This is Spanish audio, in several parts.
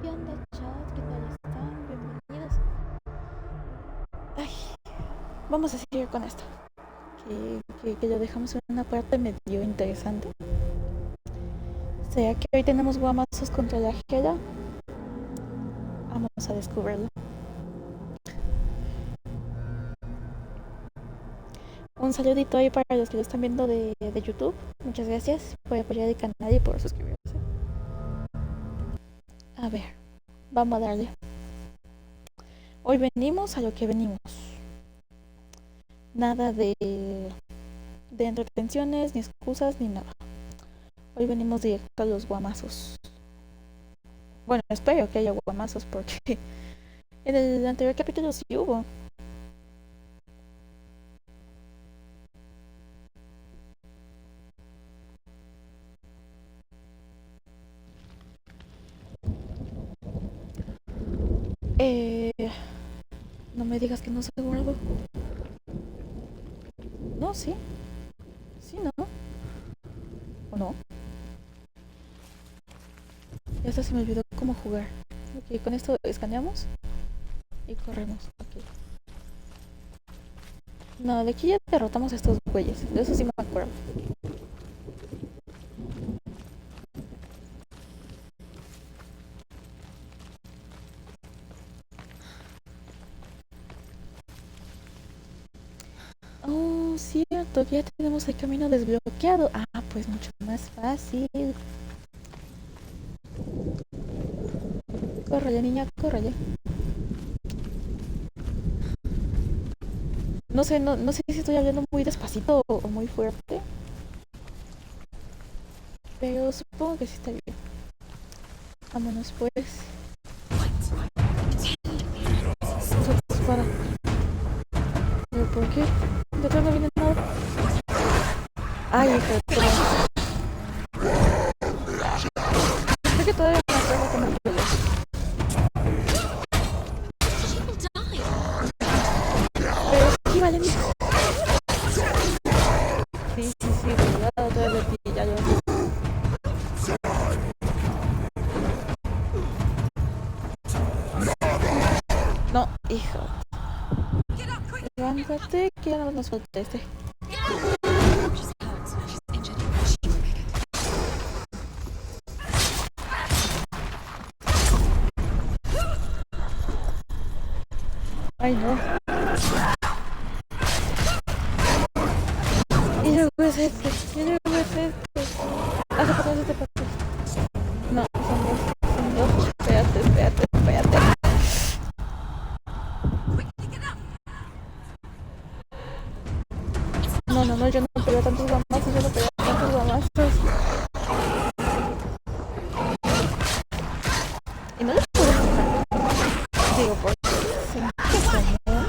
¿Qué onda, chat? ¿Qué tal están? Bienvenidos. Ay, vamos a seguir con esto. Que lo dejamos en una parte medio interesante. ¿Será que hoy tenemos guamazos contra la HELA? Vamos a descubrirlo. Un saludito ahí para los que lo están viendo de YouTube. Muchas gracias por apoyar el canal y por suscribirse. A ver, vamos a darle. Hoy venimos a lo que venimos. Nada de entretenciones, ni excusas, ni nada. Hoy venimos directo a los guamazos. Bueno, espero que haya guamazos porque en el anterior capítulo sí hubo. No me digas que no se guardó. No, sí. Sí, ¿no? ¿O no? Ya hasta se me olvidó cómo jugar. Ok, con esto escaneamos y corremos. Ok. No, de aquí ya derrotamos a estos güeyes. De eso sí me acuerdo. Oh, cierto, ya tenemos el camino desbloqueado. Ah, pues mucho más fácil. Córrele, niña, córrele. No sé, no sé si estoy hablando muy despacito o muy fuerte. Pero supongo que sí está bien. Vámonos pues. Usa tu espada. ¿Pero por qué? Detrás no viene nada. Ay, hijo de puta. Sé que todavía me acuerdo cómo peleé. Pero sí, vale, mira. Sí, cuidado atrás de ti, ya lo sé. No, hijo. Levántate, que ya no nos falta este. Ay, no. Y luego es este. Hace para atrás, No, son dos. Espérate. No, yo no pego tantos guamazos. Y no les puedo dejar. Digo, porque siempre como...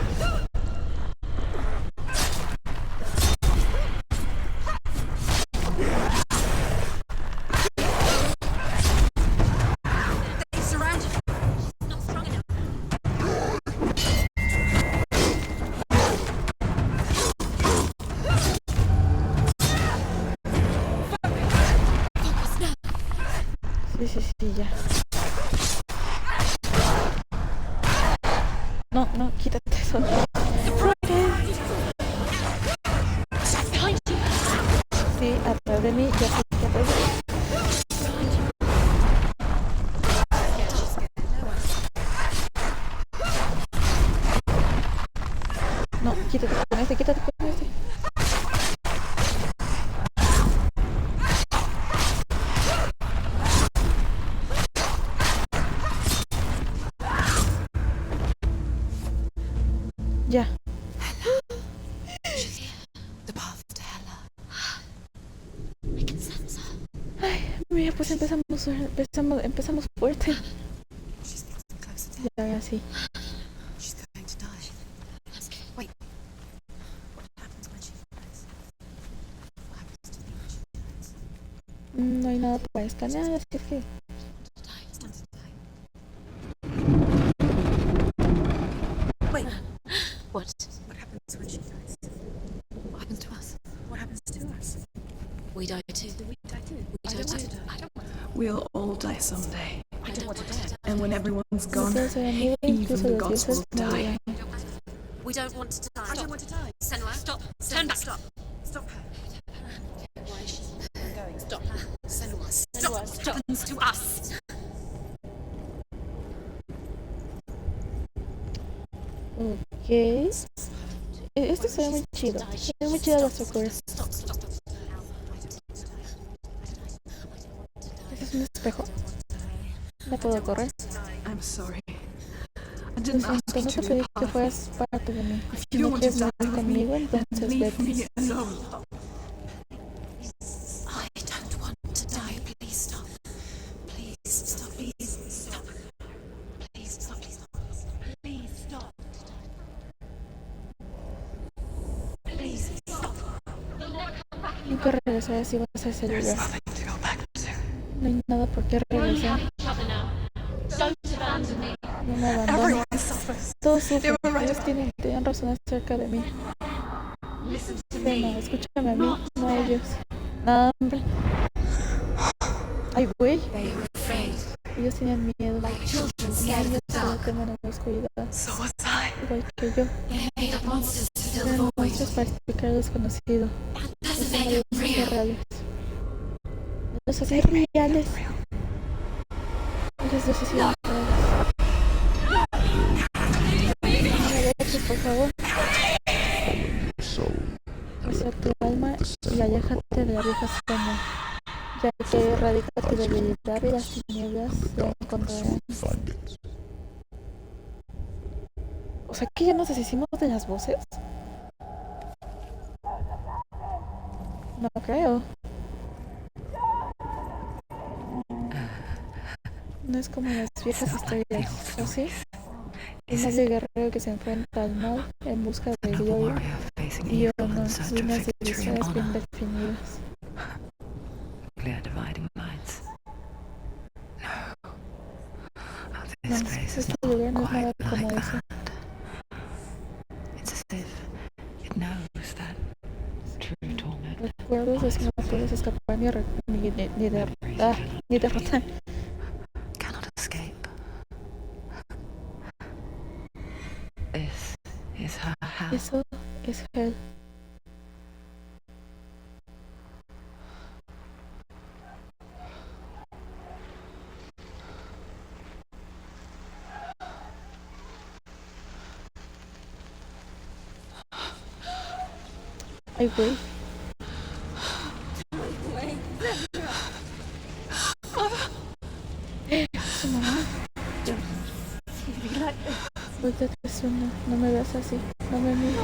Sí, ya. No, quítate eso. Sí, atrás de mí, ya sé atrás de mí. No, quítate con este. Ya. Ay, mira, pues empezamos fuerte. Ya, sí. No hay nada para escanear, así es que... What happens when she dies? What happens to us? What happens to us? We die too. Do we die too? We die too. I don't want to. We'll all die someday. I don't want to die. And when everyone's No gone, todos se han ido, even incluso the los gods dioses will die. morirán. We don't want to die. I don't want to die. Senua, stop. Turn back. Stop. Stop her. Why is she going? Stop. Senua, stop. What happens to us? Ok. Esto se ve muy chido. Se ve muy chido la estructura. Stop. ¿Este es un espejo? No puedo correr. I'm sorry. I Lo didn't ask siento, you no to te be pedí a que part of fueras parte de mí. If Si you no want to quieres die morir with me, conmigo, then entonces leave vete. me alone. I don't want to die. Please stop. Please stop. Please stop. Please stop. Please stop. Please stop. Please stop. Nunca regresaré si vas a ese There's lugar. nothing to go back to. No hay nada por qué regresar. No me abandones. Everyone suffers. Todos sufren. They were right Ellos about tienen razón acerca de mí. Listen to Sena, me. escúchame a mí, no a ellos. No, hombre. Ay, güey. They were afraid. Ellos tenían miedo. Children Como scared of ellos the solo dark. temen a la oscuridad. So was I. Igual que yo. They made up monsters to fill the Eran void. monstruos para explicar lo desconocido. That Eso doesn't no make los them hacía real. reales. Los hacía reales. Los hacía reales. No me dejes, por favor. Hacia tu alma y aléjate de la vieja Senua, ya que erradica tu debilidad y las tinieblas la encontrarán. O sea que ya nos deshicimos de las voces. No creo. No es como las viejas historias, ¿o sí? Un noble guerrero que se enfrenta al mal en busca de gloria y honor, líneas divisoras bien definidas. Clear dividing lines. No. Oh, No, this place is este not lugar no es nada quite como like eso. that. It's as if it knows that true torment. Recuerdos de si no puedes escapar ni derrotar. Cannot escape. This is her house. Eso es hell. Ay, güey. Su mamá. Volteate, Senua. No me veas así. No me mires.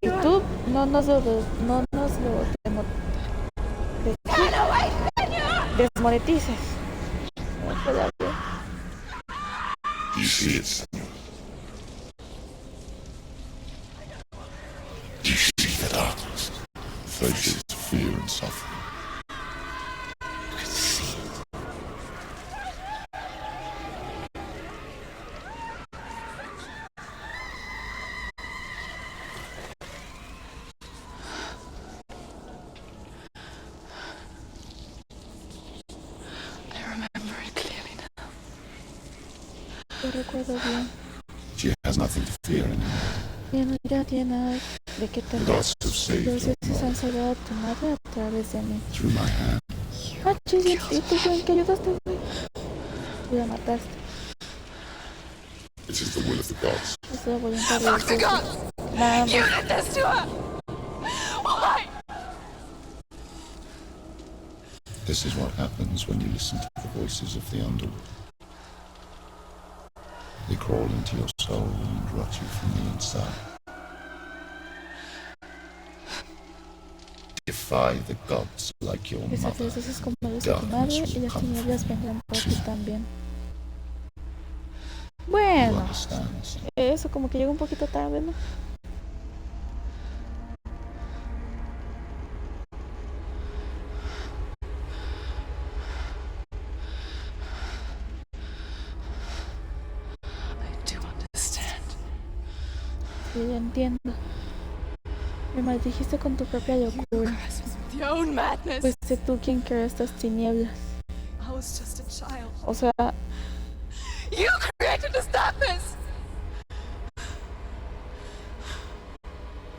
Y tú no nos lo desmonetices. No puede haber. You see it, Senua. You see the darkness, faces of fear and suffering. I can see it. I remember it clearly now. Yo recuerdo bien. She has nothing to fear anymore. Ya tiene nada de qué The temer. gods have saved Los her dioses han mother salvado a tu madre a través de mí. through my hand. Ah, chis, ¿y tú en qué ayudaste, güey? Tú la mataste. It is the will of the gods. Es la voluntad de los dioses. Nah, hombre. did this to her. Why? This is what happens when you listen to the voices of the underworld. They crawl into your soul and rot you from the inside. Defy the gods like your Desafío mother. los dioses como los de tu madre y las tinieblas vendrán por ti también. You Bueno, understand? eso como que llega un poquito tarde, ¿no? I do understand. Sí, ya entiendo. Me maldijiste con tu propia locura. Your own madness. Fuiste tú quien creó estas tinieblas. I was was just a child. O sea, You created this darkness!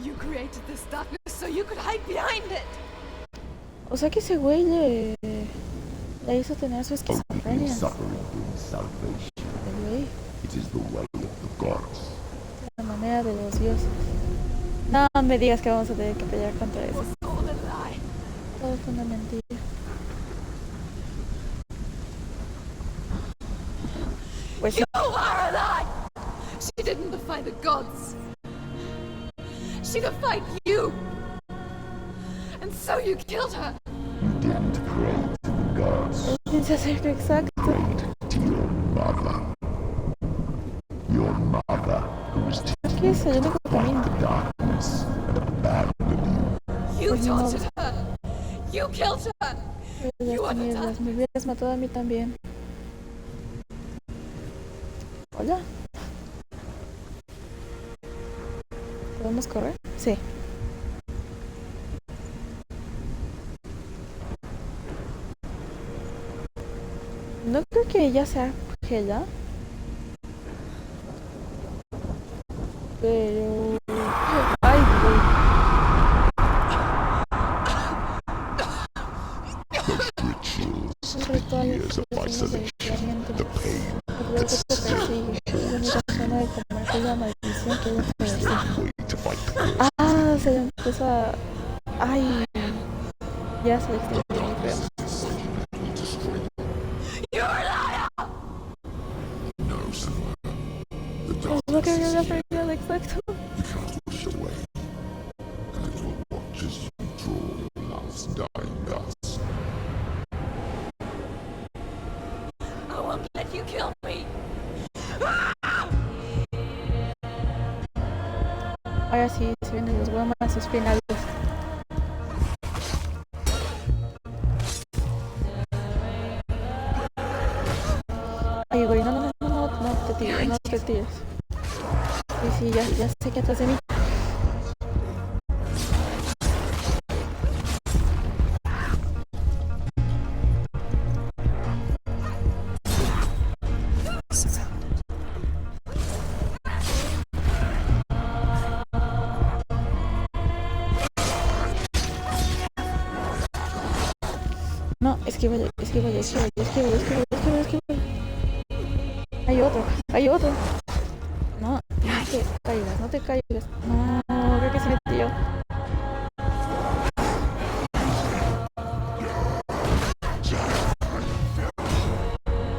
You created this darkness so you could hide behind it! que ese güey le hizo tener su Only esquizofrenia. suffering brings salvation. El güey, It is the way of the gods. la manera de los dioses. No me digas que vamos a tener que pelear contra It eso. was all a lie. Todo fue una mentira. Pues sí. You are a lie! She didn't defy the gods. She defied you! And so you killed her! You didn't pray to the gods. Tienes que hacer exacto. Prayed to your mother. Your mother, who was ¿Qué es el único camino? the darkness and abandoned you. You Pues no. taunted her! You killed her! Las You are the tinieblas, dark. me hubieras matado a mí también. Hola. ¿Podemos correr? Sí. No creo que ella sea HELA. Pero... Ay, güey. Rituals, Un the ritual years of de isolation, aislamiento. the pain, El dolor que te persigue. Es la única forma de convertir la maldición que ella te decía. way to fight the curse. Ah, se le empieza... Ay... Ya se le extendió el creo. Will destroy you. You're a liar! No, Senua. The Es lo que darkness había is here. aprendido, exacto. You cannot push it away. And it will watch as you draw your last dying gasp. I won't let you kill me! Ahora sí, se vienen los guamazos finales. Ay, güey, no, no, no, no, no te tires, no te tires. Sí, sí, ya sé que atrás de mí. No, esquívale, esquívale, esquívale, esquívale, esquívale, esquívale, esquívale. Hay otro. No, no te caigas, no te caigas. No, creo que se metió.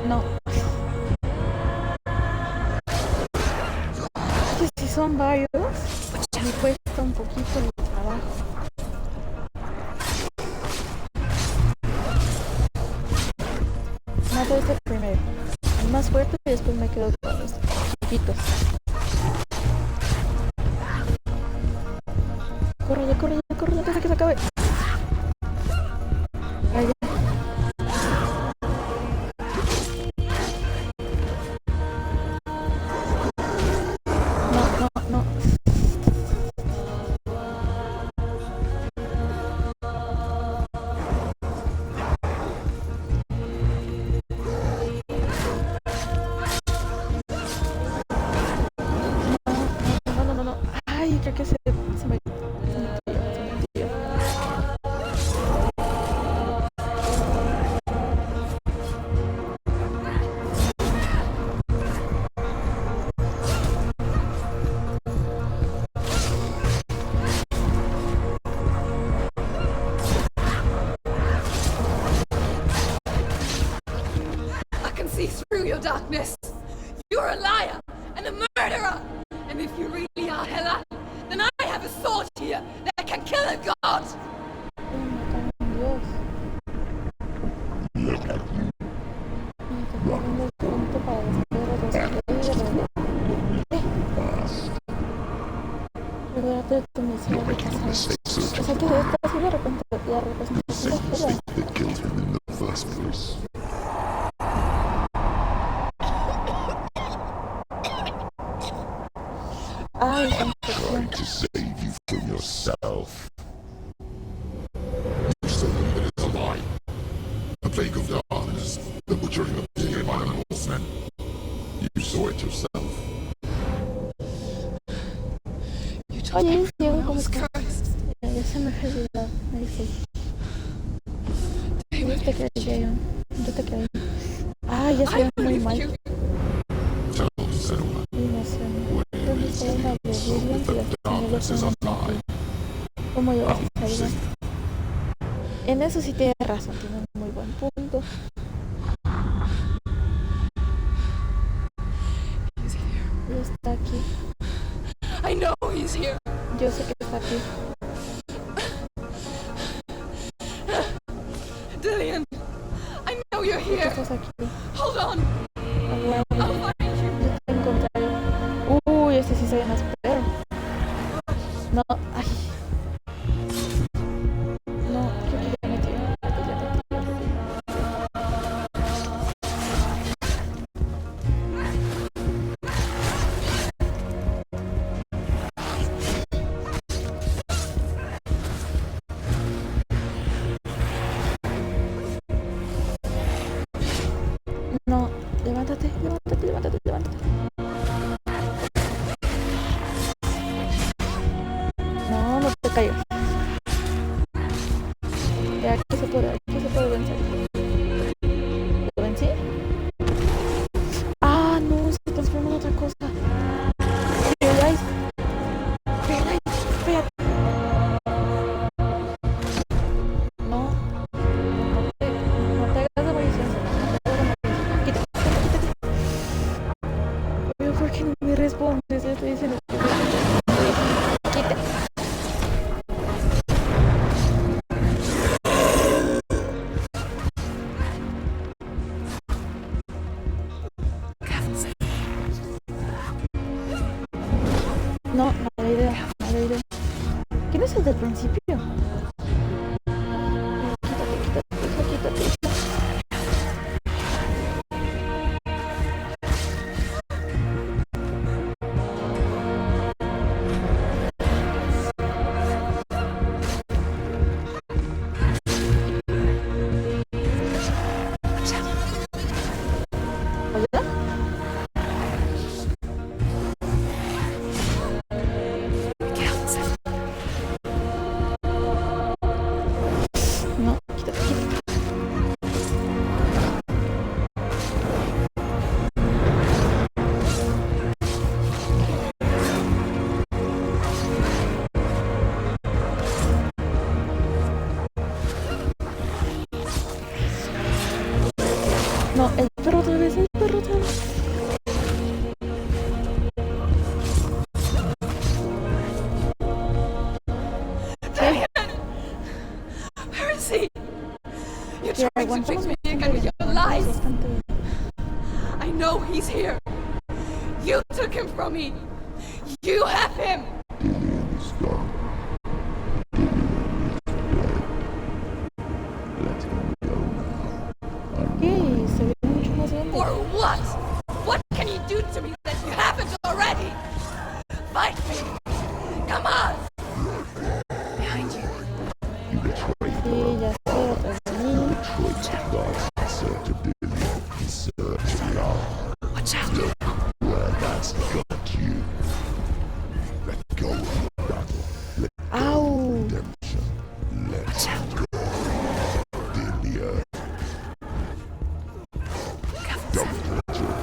No. Es que si son varios, me cuesta un poquito el trabajo. Mato este primero, el más fuerte, y después me quedo con los chiquitos. Corre, corre, corre antes de que se acabe. Ahí ya. No, no, no. No. Ay, creo que se me tiró. I can see through your darkness. You're a liar and a murderer. And if you really are Hela, then I have a sword here that can kill a god. Dios. Look at you. Me tocó un punto para destruir Past. Recuérdate de tu misión de pasado. Mistakes O of sea que esta ha sido la the representación same de mistake Hela. that killed him in the first place. Ay, Trying to save you from yourself. You said that it is a lie. A plague of darkness butchering of the animals, man. You saw it yourself. You told Oye, everyone Diego, ¿cómo else, estás? Christ. Ya se me había olvidado. Me disculpo. Yo David, te creí. Yo te creí. Ay, ya se I ve muy believe mal. you. Tell Senua, Y no sé. where ¿Dónde is está la he? de So Dilion? if Si the las tengo darkness is aquí. alive, ¿Cómo yo how las will you salga? save it? En eso sí tienes razón, tiene un muy buen punto. He's here. Él está aquí. I know he's here. Yo sé que está aquí. Dilion, I know you're ¿Por qué here. estás aquí? Hold on. Aguanta. I'll find you. Yo te encontraré. Uy, este sí se ve más perro. No, ay. No, creo que ya me tiró. Creo que ya me tiró. No, levántate, levántate, levántate, levántate. No, no te caigas. De aquí se puede vencer. ¿Lo vencí? Ah, no, se transformó en otra cosa. Veáis. Veáis, espérate. No. No te hagas de munición. No te hagas de munición. Quítate, quítate. Pero ¿por qué no me respondes? Estoy diciendo que quítate. No, mala idea, mala idea. ¿Quién es el del principio? Quítate, quítate, quítate. ¿Hola? No, quítate, quítate. No, el perro otra vez, el perro otra vez. Where is he? You're Que trying to aguantamos trick me bastante again with bien, your aguantamos lies. bastante bien. I know he's here. You took him from me. You have him. Dilion is gone. Let him go now. Ok, se ve mucho más grande. For what? What can you do to me that you haven't already? Fight me. Come on. Behind you. You betrayed Sí, ya sé, otra vez de mí. betrayed the gods in search of Dilion, in search of love. Watch out. Look where that's got you. Let go of the battle. Let go Au. of redemption. Let go of Dilion. Don't let your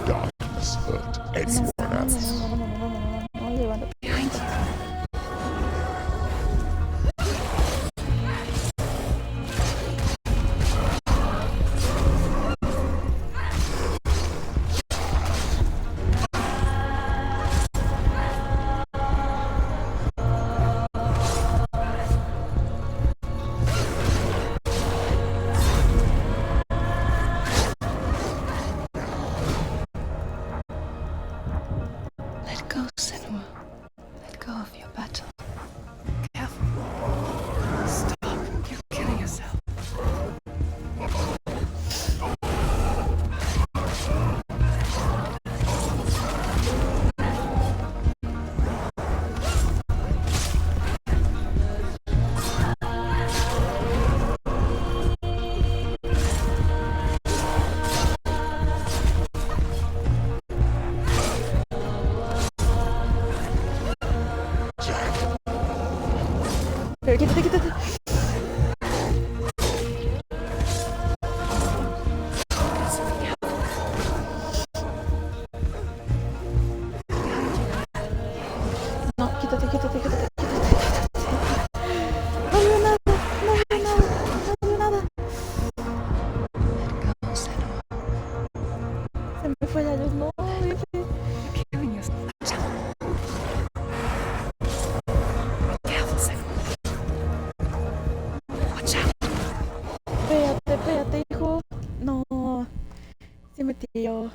se metió.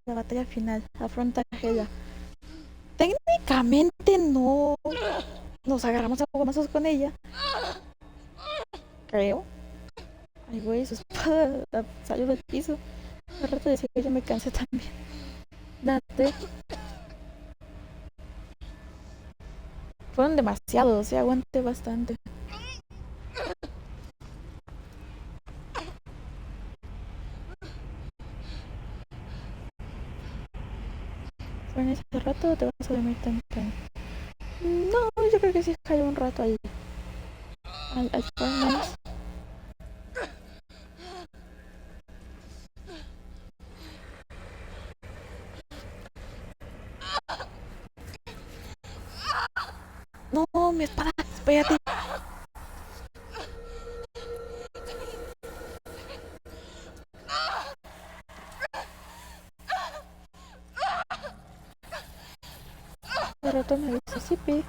La batalla final. Afronta a HELA. Técnicamente no nos agarramos a bomazos con ella. Creo. Ay, güey, su espada salió del piso. Al rato decía que yo me cansé también. Date. Fueron demasiados, aguanté bastante. Bueno, ese rato te vas a dormir temprano. No, yo creo que sí cayó un rato al menos. No, mi espada, espérate. De rato me dice, sí, pi.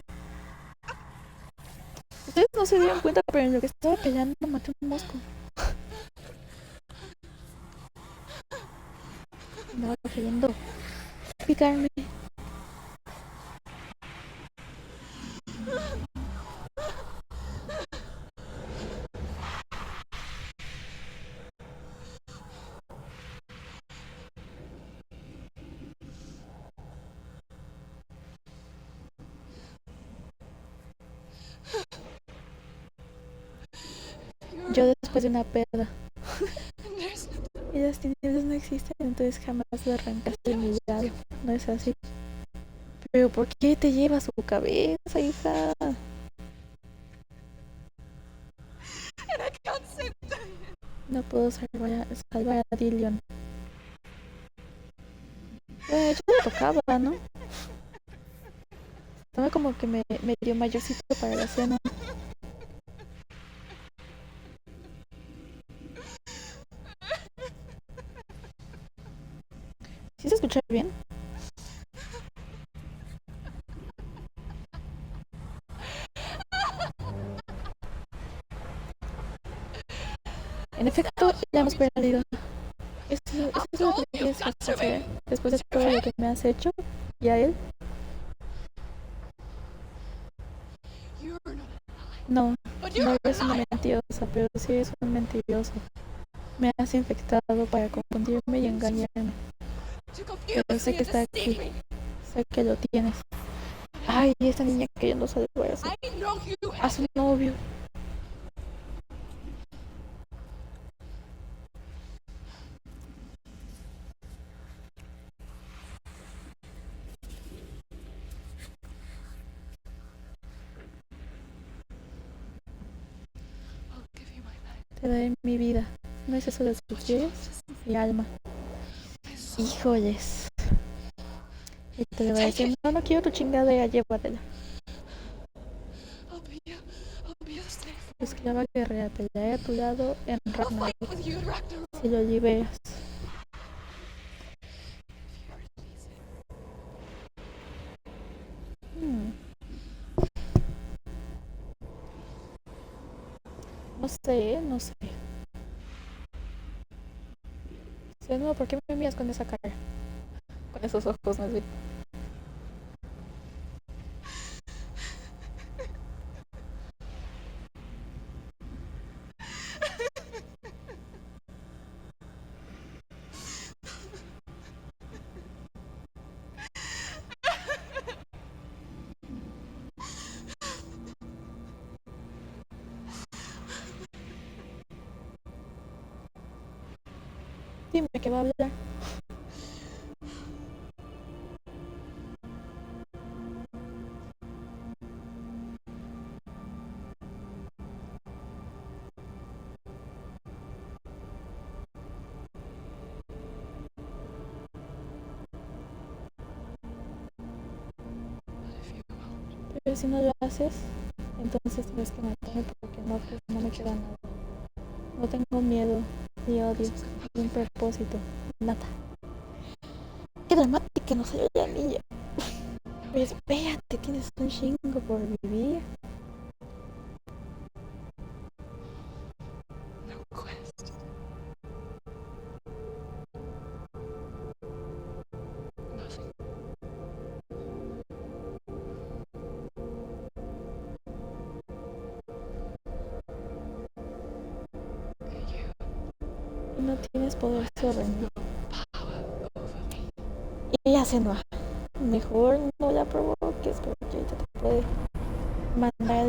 Ustedes no se dieron cuenta, pero en lo que estaba peleando maté un mosco. Andaba queriendo picarme. Yo después de una peda. Y las tinieblas no existen, entonces jamás lo arrancaste de mi lado. No es así. Pero ¿por qué te lleva su cabeza, hija? No puedo salvar a Dilion. Yo le tocaba, ¿no? Estaba como que me dio mayorcito para la cena. ¿Sí se escucha bien? En efecto, ya hemos perdido. Eso es lo que quieres hacer después de todo lo que me has hecho. ¿Y a él? No, no eres una mentirosa, pero sí eres un mentiroso. Me has infectado para confundirme y engañarme. Pero sé que está aquí. Sé que lo tienes. Ay, esta niña queriendo salvar a su novio. Te daré mi vida. ¿No es eso lo que quieres? Mi alma. Híjoles. Y te le va a decir, no quiero tu chingadera, llévatela. Esclava guerrera, pelearé a tu lado en Ragnarok. Si lo liberas. No sé. Senua, ¿por qué me miras con esa cara? Con esos ojos, más bien. Dime que va a hablar. Pero si no lo haces, entonces tienes que matarme porque no me queda nada. No tengo miedo, ni odio, ni un propósito, nada. Qué dramática no salió la niña. Pero espérate, tienes un chingo por vivir. y no tienes poder sobre mí. Y ya Senua, mejor no la provoques porque ahorita te puede mandar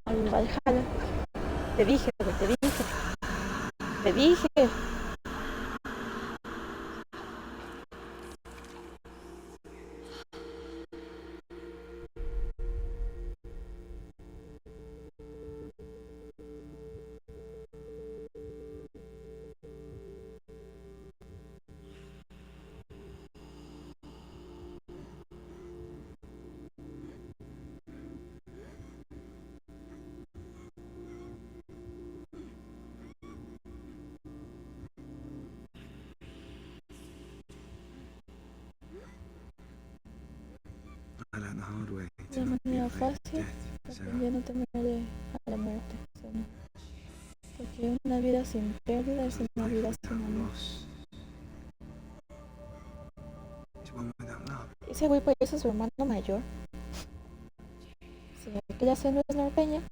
al Valhalla. Te dije, güey, te dije. De manera fácil, aprendí a no temerle a la muerte, Senua. Porque una vida sin pérdida es una vida sin amor. Ese güey parece su hermano mayor. Si ve que la Senua es norteña,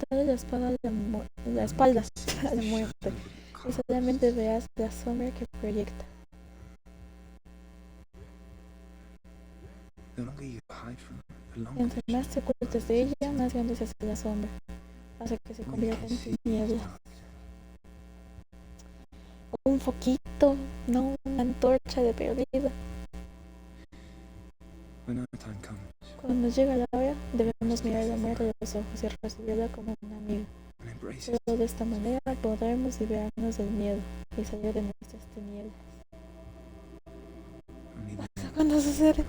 dale la espalda a la muerte y solamente veas la sombra que proyecta. Entre más te ocultes de ella, más grande se hace la sombra, hasta que se convierta en tinieblas. Un foquito, no una antorcha de perdida. Cuando llega la hora, debemos mirar a la muerte de los ojos y recibirla como una amiga. Solo de esta manera podremos liberarnos del miedo y salir de nuestras tinieblas. ¿Hasta cuándo sucede?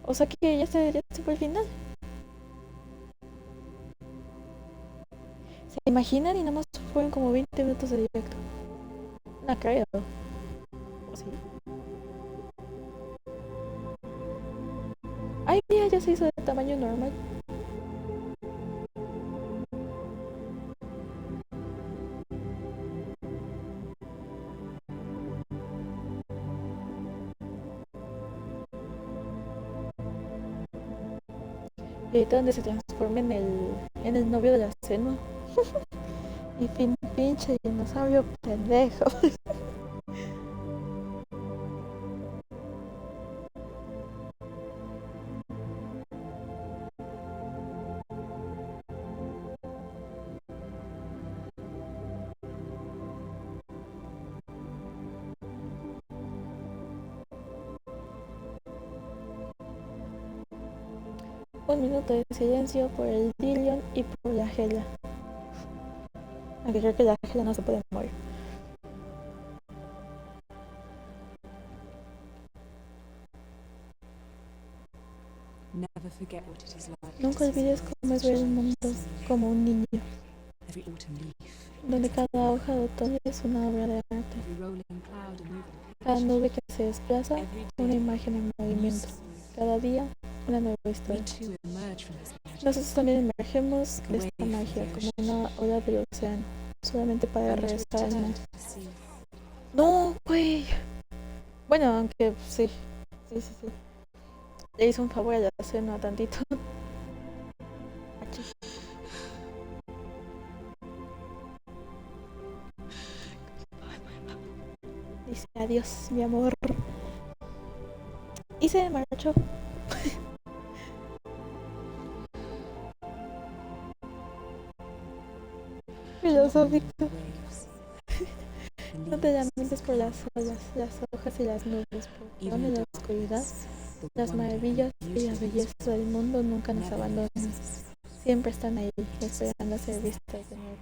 O sea que ya se fue el final. ¿Se imaginan? Y nada más fueron como 20 minutos de directo. No creo. ¿O sí? Ay, mira, ya se hizo de tamaño normal. Y ahorita donde se transforma en el novio de la Senua. Y pinche dinosaurio pendejo. Un minuto de silencio por el Dilion y por la HELA. Aunque creo que la HELA no se puede morir. Nunca olvides cómo es ver el mundo como un niño, donde cada hoja de otoño es una obra de arte. Cada nube que se desplaza, una imagen en movimiento. Cada día, una nueva historia. Nosotros también emergemos de esta magia como una ola del océano, solamente para regresar al mar. ¡No, güey! Bueno, aunque sí. Le hizo un favor a la Senua tantito. Dice adiós, mi amor. Y se marchó. Filosófico. No te lamentes por las olas, las hojas y las nubes, porque aún en la oscuridad, las maravillas y la belleza del mundo nunca nos abandonan. Siempre están ahí, esperando a ser vistas de nuevo.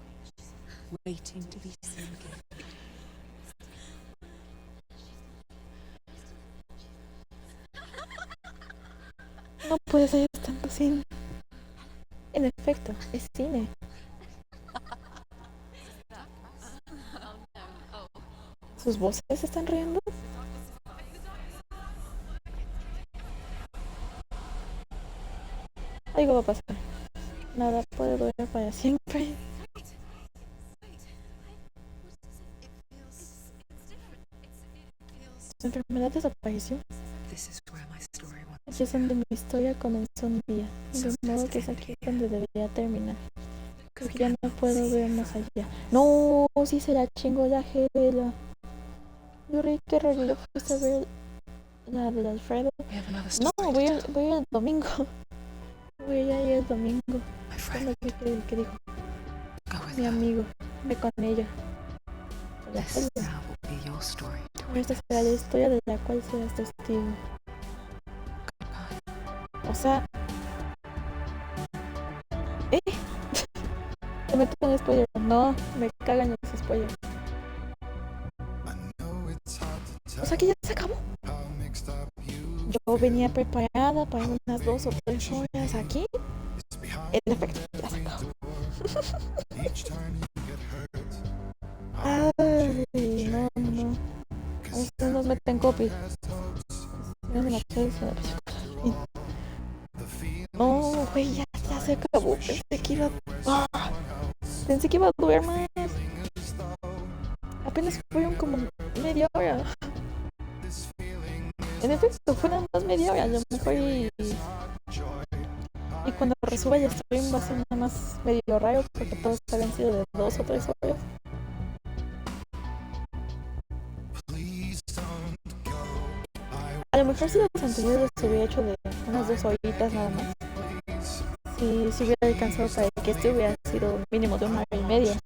No puede ser tanto cine. En efecto, es cine. ¿Sus voces se están riendo? Algo va a pasar. Nada puede durar para siempre. Su enfermedad desapareció. This is where my story wants Aquí es donde mi historia comenzó un día, de modo que es aquí donde debería terminar. Porque ya no puedo ver más allá. No, sí se la chingó la HELA. Yo reí que realidad fuiste a ver la del Alfredo. We have another No, story voy to tell. el domingo. Voy a ir el domingo. My Es friend, lo que dijo go with mi her. amigo. Ve con ella. Con la This HELA. now will be your story to Esta witness. será la historia de la cual serás testigo. O sea... Te meto con spoiler. No, me cagan los spoilers. O sea que ya se acabó. Yo venía preparada para unas 2 o 3 horas aquí. En efecto, ya se acabó. Ay, no. A veces nos meten copy. No, güey, ya se acabó. Pensé que iba a durar más. Apenas fueron como media hora. En efecto, fue nada más media hora. A lo mejor y cuando resuba el stream va a ser nada más medio raro porque todos habían sido de 2 o 3 horas. A lo mejor si los anteriores se hubiera hecho de unas 2 horitas nada más. Si hubiera alcanzado para que este hubiera sido mínimo de 1 hora y media.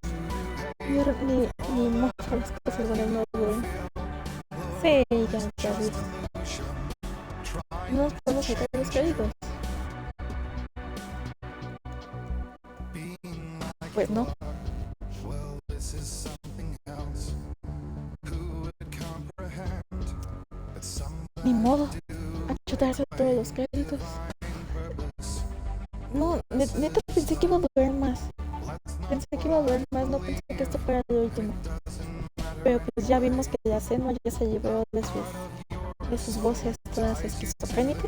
Ni modo, las cosas buenas no duran. Sí, ya vi. No nos podemos sacar los créditos. Pues no. Ni modo. A chutarse todos los créditos. No, neta pensé que iba a durar más. No pensé que esto fuera el último. Pero pues ya vimos que la Senua ya se liberó de sus voces todas esquizofrénicas.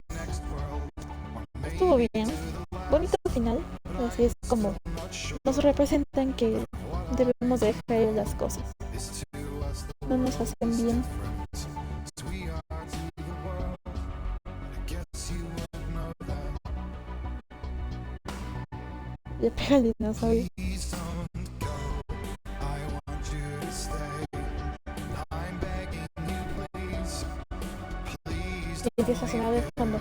Estuvo bien. Bonito final. Así es como nos representan que debemos dejar ir las cosas. No nos hacen bien. Le pega al dinosaurio. Y empieza a sonar de fondo.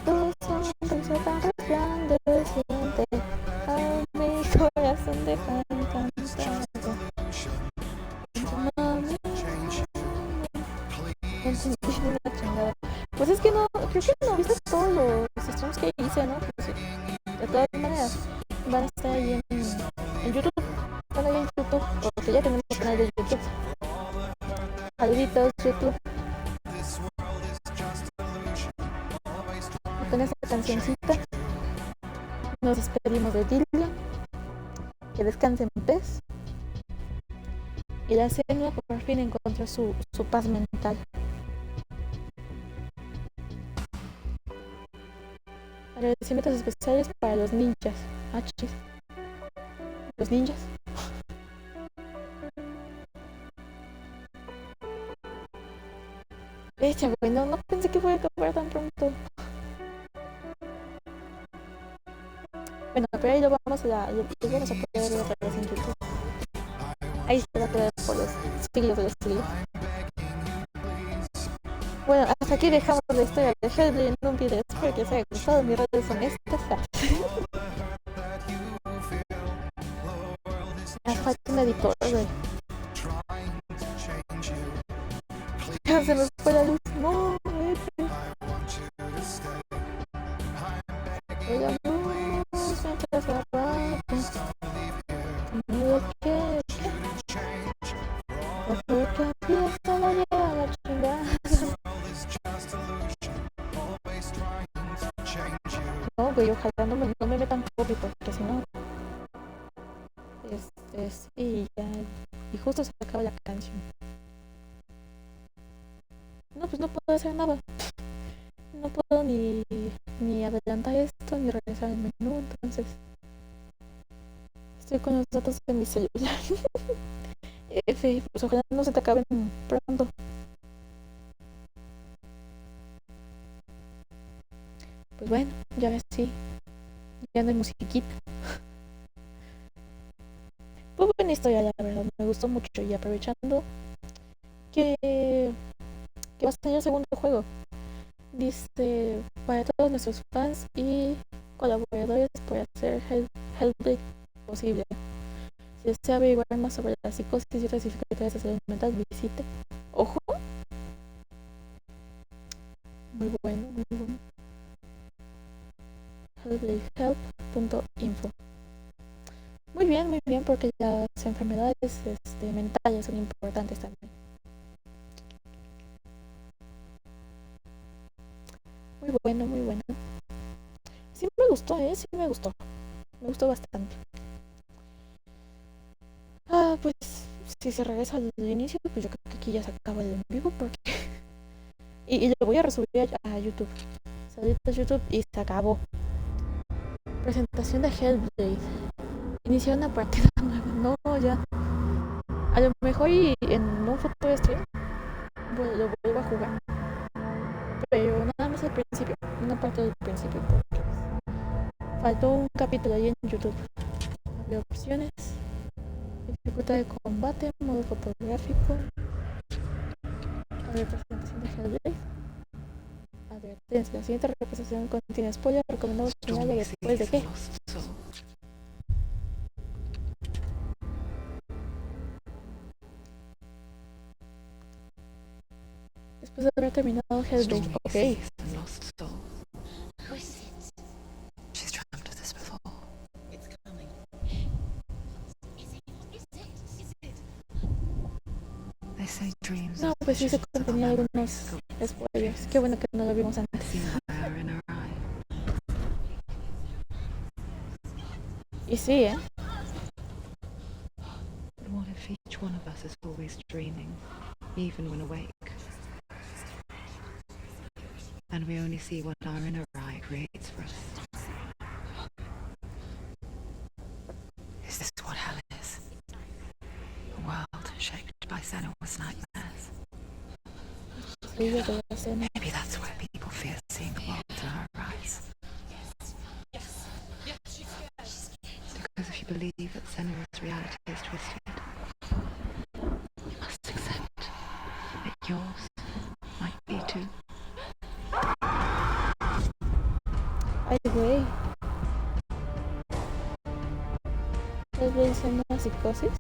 Tu sonrisa tan resplandeciente a mi corazón deja encantado. Mami, no entendí una chingada. Pues es que no, creo que no viste todos los streams que hice, ¿no? Pues, de todas maneras, van a estar ahí en YouTube. Están ahí en YouTube, porque ya tenemos canal de YouTube. Saluditos, YouTube. Y con esta cancioncita nos despedimos de Dilion. Que descanse en paz. Y la Senua por fin encontró su paz mental. Agradecimientos especiales para los ninjas. Chis. Los ninjas. Echa, güey, no pensé que fuera a acabar tan pronto. Bueno, pero ahí lo vamos a poder ver otra vez en YouTube. Ahí se va a quedar por los siglos de los siglos. Bueno, hasta aquí dejamos la historia de HELA en un video. Espero que os haya gustado. Mis redes son estas. Falta un editor, güey. Ya se me fue la luz. No, la luz mientras la apago. Porque aquí está la llega la chingada. No, güey, ojalá no me metan copy porque si no... Y ya... Y justo se acaba la canción. No, pues no puedo hacer nada. No puedo ni adelantar esto, ni regresar al menú, entonces... Estoy con los datos de mi celular. Pues ojalá no se te acaben pronto. piano y musiquita. Pues buena historia, la verdad, me gustó mucho. Y aprovechando que va a salir el segundo juego, dice, para todos nuestros fans y colaboradores por hacer Hellblade posible. Si desea averiguar más sobre la psicosis y otras dificultades de salud mental, visite. Ojo. Muy bueno, muy bueno. Hellbladehelp.info. Muy bien, porque las enfermedades mentales son importantes también. Muy bueno. Sí me gustó, sí me gustó. Me gustó bastante. Pues si se regresa al inicio, pues yo creo que aquí ya se acaba el en vivo porque y lo voy a resubir a YouTube. Salir de YouTube y se acabó. Presentación de Hellblade. Iniciar una partida nueva. No, ya. A lo mejor y en un futuro stream lo vuelvo a jugar. Pero nada más al principio. Una parte del principio porque faltó un capítulo ahí en YouTube. Había opciones. Dificultad de combate, modo fotográfico. Presentación de Hellblade. Advertencia, la siguiente representación contiene spoiler, recomendamos final y después de qué. Después de haber terminado Hellblade, ok. No, pues sí se contenía algunos spoilers. Qué bueno que no lo vimos antes. Y sí, What if each one of us is always dreaming, even when awake? And we only see what our inner eye creates for us. Is this what hell is? A world shaped by Senua's nightmares. Maybe that's why people fear seeing the world through her eyes. Because if you believe that Senua's reality is twisted, you must accept that yours might be too. Ay, güey. ¿Hellblade es una psicosis?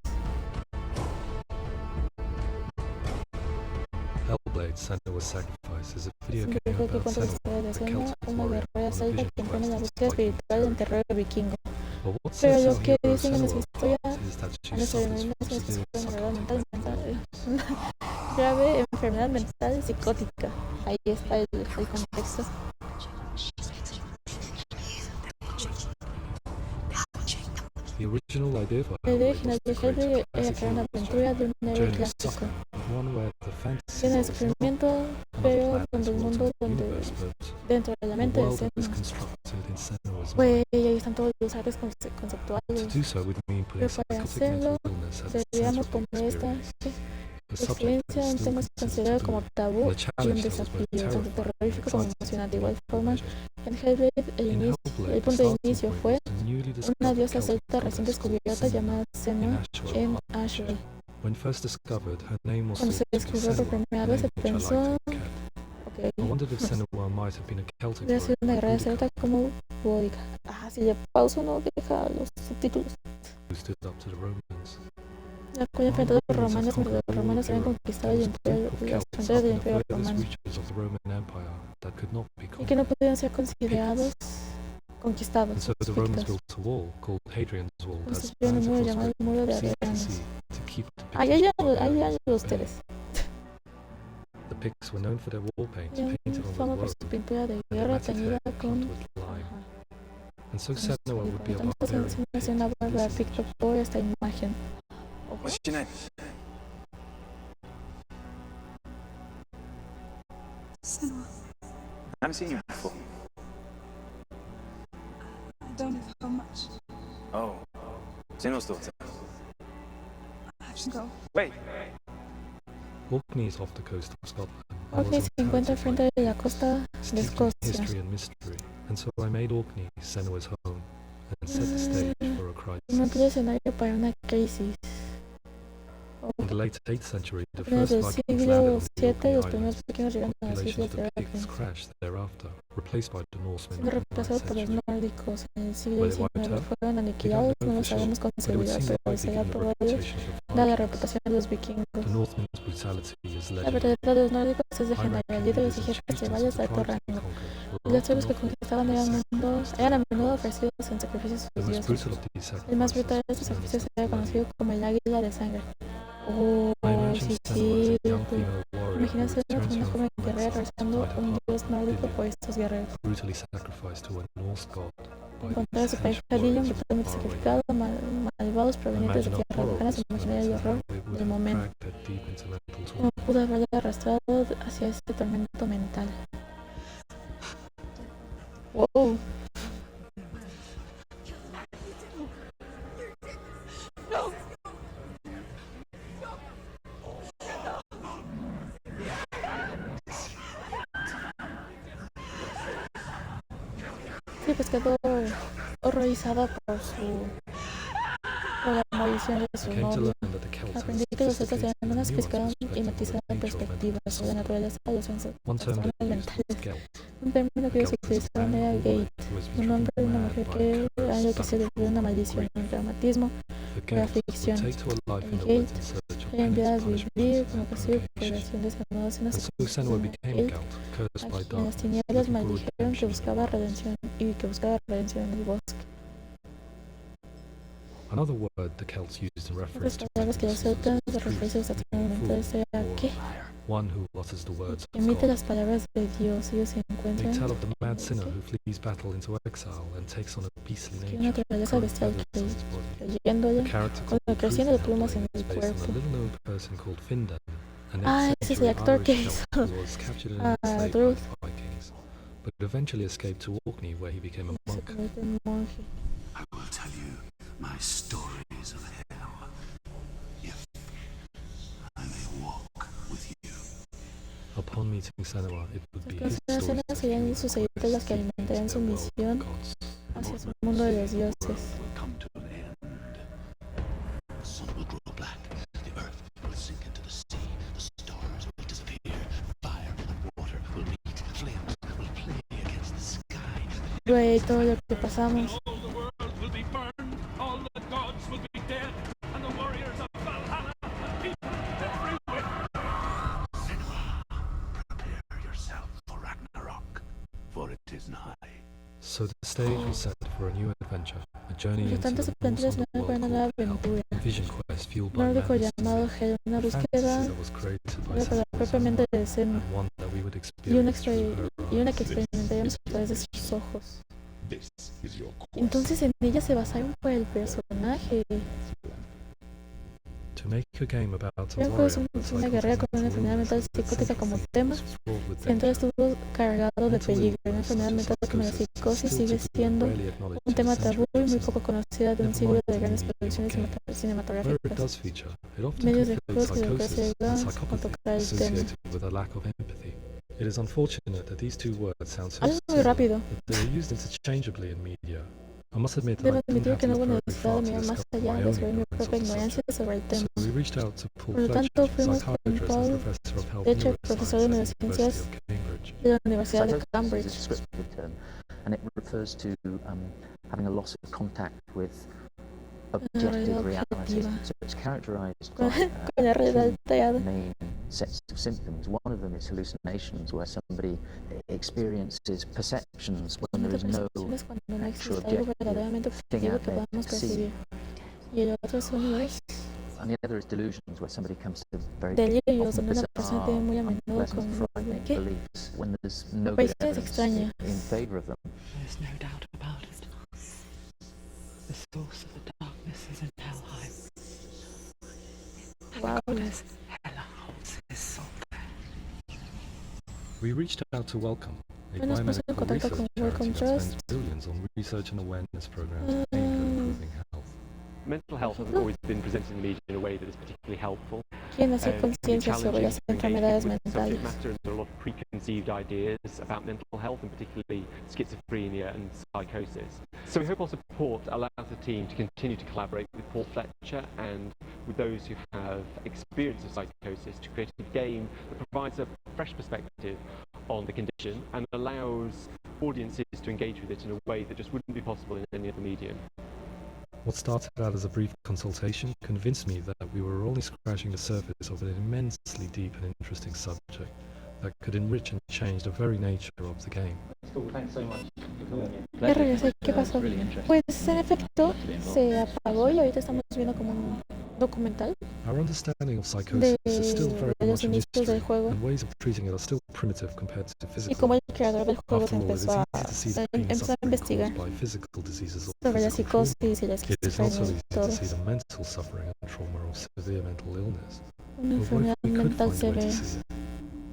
Hellblade: Senua's Sacrifice is a video game que about cuenta la Senua, historia de a Senua, Celtic una warrior guerrera on a celta vision que emprende la quest búsqueda fighting espiritual del Vikings. terror vikingo. But what Pero sets lo our que hero dicen en esa Senua historia apart is that she a los suffers alienígenas from es severe una enfermedad mental, psychotic una grave enfermedad mental psicótica. Ahí está el contexto. The original idea for La idea Hellblade original was de to create Hellblade a era classic crear una hero aventura de un héroe journey of clásico, suffering, but one where the fantasy llena de world is not sufrimiento, another pero planet donde el or mundo alternate donde universe, but dentro de la a mente de world that is Senua. constructed in Senua's Pues mind. ahí están todos los artes To conceptuales. do so would mean putting Pero para psychotic mental hacerlo, illness at the deberíamos center of the poner esta experience. A subject that experiencia is un still tema considered considerado como taboo, tabú and a y un challenge that was desafío, both tanto terrifying and terrorífico como exciting emocionante. De in igual equal forma, measure. en Hellblade In el Hellblade, the punto de starting inicio point fue was a newly una discovered diosa Celtic celta recién goddess called descubierta Senua llamada in Senua Ashwell, en Hertfordshire. Ashwell. When first discovered, her name was Cuando se thought to be descubrió por Senua, primera a vez name se which I pensó, liked and kept. I ok, wondered if Senua might have been a Celtic debe ser warrior una like guerrera celta Boudica, como Boudica. Si le pauso no deja los subtítulos. who stood up to the Romans. La cual enfrentó a los Romans romanos had mientras los conquered all romanos of habían Europe. conquistado There el was a imperio, group of las Celts fronteras up del in the imperio furthest romano reaches of the Roman Empire that could not be y que conquered. no podían ser considerados conquistados. And so the Romans píticas. built a wall called Hadrian's Wall that Construyeron un spans muro across llamado el Britain muro from de sea to Adrianos. sea to keep the Ahí Pictish hay barbarians at bay. ustedes. The Picts were known for their war paint, Tenían painted on fama with por woe, su pintura de and their guerra matted teñida hair con plucked with lime. And so con Senua y would por be lo a tanto se barbarian nació una Pict in bárbara this picto image. por esta imagen. What's your name? Senua, I haven't seen you before. I don't have how much. Oh, Zenua's daughter. I have to go. Wait, Orkney is off the coast of Scotland. and Orkney was se encuentra inhabited frente by de la costa de steeped in Escocia. history and mystery, and so I made Orkney Senua's home. and set the stage for a crisis. Montó el escenario para una crisis. In the late 8th century, the A finales first del Vikings landed siglo on the VII, Orkney los primeros Islands. vikingos llegaron a las Population islas of de the Picts Orkney, crashed thereafter, replaced by the Norsemen siendo in the 9th reemplazados por los century. nórdicos en el siglo Were they wiped XIX. out? Fueron We aniquilados, don't no know lo for sure, sabemos con but it would seguridad, seem pero likely será given the probable reputation of the dada la Vikings. reputación de los vikingos. The Northmen's brutality is La legendary. verdad de los nórdicos es I legendaria, reckon líderes y leaders and jefes chieftains tribales of de the alto tribes we rango. conquered Y were las tribus que often conquistaban offered eran a sacrifices menudo to ofrecidos en sacrificios a the sus most dioses. brutal of these El más brutal de sacrifices estos was known as sacrificios the era bloody. conocido como el águila de sangre. Oh, I imagine sí, Senua as sí. a young female warrior Imagina who ser una returns joven home from guerrera exile rezando despite her un dios partner, nórdico Dilion, por estos guerreros. brutally sacrificed to a Norse god by Encontrar a these su hellish pareja Dilion warriors from brutalmente far away. sacrificado a malvados I provenientes de imagine tierras how lejanas, horrible imaginaría el this horror it would del have momento. dragged their deep into mental Cómo torment. pudo haberle arrastrado hacia este tormento mental. Wow. Sí, pues quedó horrorizada por la maldición de I su came to novio. learn that the Celts Aprendí had que los celtas sophisticated tenían una and sofisticada nuanced y perspective matizada of the nature of perspectiva mental sobre la suffering. naturaleza de los One term they trastornos used was mentales. guilt. Un término que ellos Guilt is a utilizaron man era or gate, woman who has been un hombre y driven una mad mujer by que a curse, algo que se battle, debió a una or maldición, grief. un traumatismo, The por guilt would aflicción. take to a life in El the gate woods in search of era penance, enviada a punishment, vivir como and castigo por purgation. acción de Senua, una And so Senua became gate, Gelt, cursed a by quien las darkness, tinieblas looking for maldijeron que redemption in the buscaba wild. redención en el bosque. Another word the Celts used in Otras reference to palabras que los madness celtas was de referencia a los trastornos mentales era or que one who utters the words of emite God. las palabras de Dios. Ellos se They encuentran tell of the mad sinner who flees battle into exile and takes on a beastly que una nature, naturaleza growing bestial feathers on his body. creyéndole, The character con called creciendo de Truth plumas en is el based on a cuerpo. little-known person called Findan, an Ah, ese es el 8th-century actor que Irish hizo Celt who was captured and a enslaved by Truth. the Vikings, but eventually escaped to Orkney where he became a Se monk. convierte en monje. I will tell you my stories of hell, if I may walk with you. Upon meeting Senua, it would be Las his próximas stories escenas that serían fueled sus the seguidores las quest que deep alimentarían into su their world of misión gods. hacia su mundo de los The dioses. world will come to an end. The sun will grow black, the earth will sink into the sea, the stars will disappear, fire and water will meet, flames will play against the sky. Güey, todo lo que pasamos. All the world will be burned, all the gods will be dead, and the warriors of Valhalla will be everywhere. Senua, prepare yourself for Ragnarok, for it is nigh. So the stage was set for a new adventure, a journey Los into tantos the aprendices Norse no para una nueva underworld called aventura. Hell, a vision quest fueled by Nórdico madness, llamado HELA, una a búsqueda fantasy that was created by para la propia mente de Senua, and one that we would y una, experience through her y una eyes. que experimentaríamos a través de sus ojos. This is your quest. Entonces en ella se basaron por el personaje. To make a game about a Era pues warrior with una guerrera con una enfermedad mental psicótica como tema. Siempre estuvo cargado de peligro. Una enfermedad mental como la psicosis sigue siendo un tema tabú y muy poco conocida de un siglo de grandes producciones cinematográficas. Medios de juegos que lo que se llegan a tocar el tema. with a lack of empathy. It is unfortunate that these two words sound so Algo muy rápido. but they are used interchangeably in media. I must admit that Debo I didn't admitir have que to no hubo look very necesidad far de to mirar más discover allá my de own sobre mi ignorance of propia the ignorancia subject. sobre el tema. So we reached out to Paul Por lo Fletcher, tanto, fuimos con psychiatrist Paul and professor of health Fletcher, neuroscience profesor de at the neurociencias University of Cambridge. de la Universidad de Psychosis is a Cambridge. descriptive term, and it refers to having a loss of contact with objective reality. objetiva. So it's characterized Con by la realidad two detallada. main sets of symptoms. One of them is hallucinations, where somebody experiences perceptions when there is no Percepciones cuando no actual existe algo objective verdaderamente thing objetivo out que there podamos to see. percibir. Y el otro son los And the other is delusions, where somebody comes to very delirios, often donde una persona bizarre, tiene muy a menudo unpleasant, con frightening ¿qué? beliefs when there's no good Países evidence extrañas. in favor of them. There's no doubt about it. The source of the darkness is in Helheim. And Wow. the goddess Hela holds his soul there. We reached out to Welcome, a Bueno, nos pusimos en biomedical contacto research con charity Welcome that Trust. spends billions on research and awareness programs aimed at improving health. Mental health hasn't always been presented in the media in a way that is particularly helpful. Quieren hacer It can be conciencia sobre las challenging to engage enfermedades people with the subject mentales. matter, and there are a lot of preconceived ideas about mental health, and particularly schizophrenia and psychosis. So we hope our support allows the team to continue to collaborate with Paul Fletcher and with those who have experience of psychosis to create a game that provides a fresh perspective on the condition and allows audiences to engage with it in a way that just wouldn't be possible in any other medium. What started out as a brief consultation convinced me that we were only scratching the surface of an immensely deep and interesting subject that could enrich and change the very nature of the game. ¿Qué regresé? ¿Qué pasó? Pues en efecto se apagó y ahorita estamos viendo como un documental Our understanding of psychosis is still very de los much a inicios mystery, del juego, and ways of treating it are still primitive compared to y physical. como el creador del juego se After all, it is empezó easy to see the pain and empezó a suffering investigar caused by physical diseases or sobre la physical trauma. psicosis y la It is not so esquizofrenia y easy todo. to see the mental suffering and trauma of severe mental illness. Una But what enfermedad if we could mental find a way to severa. see it?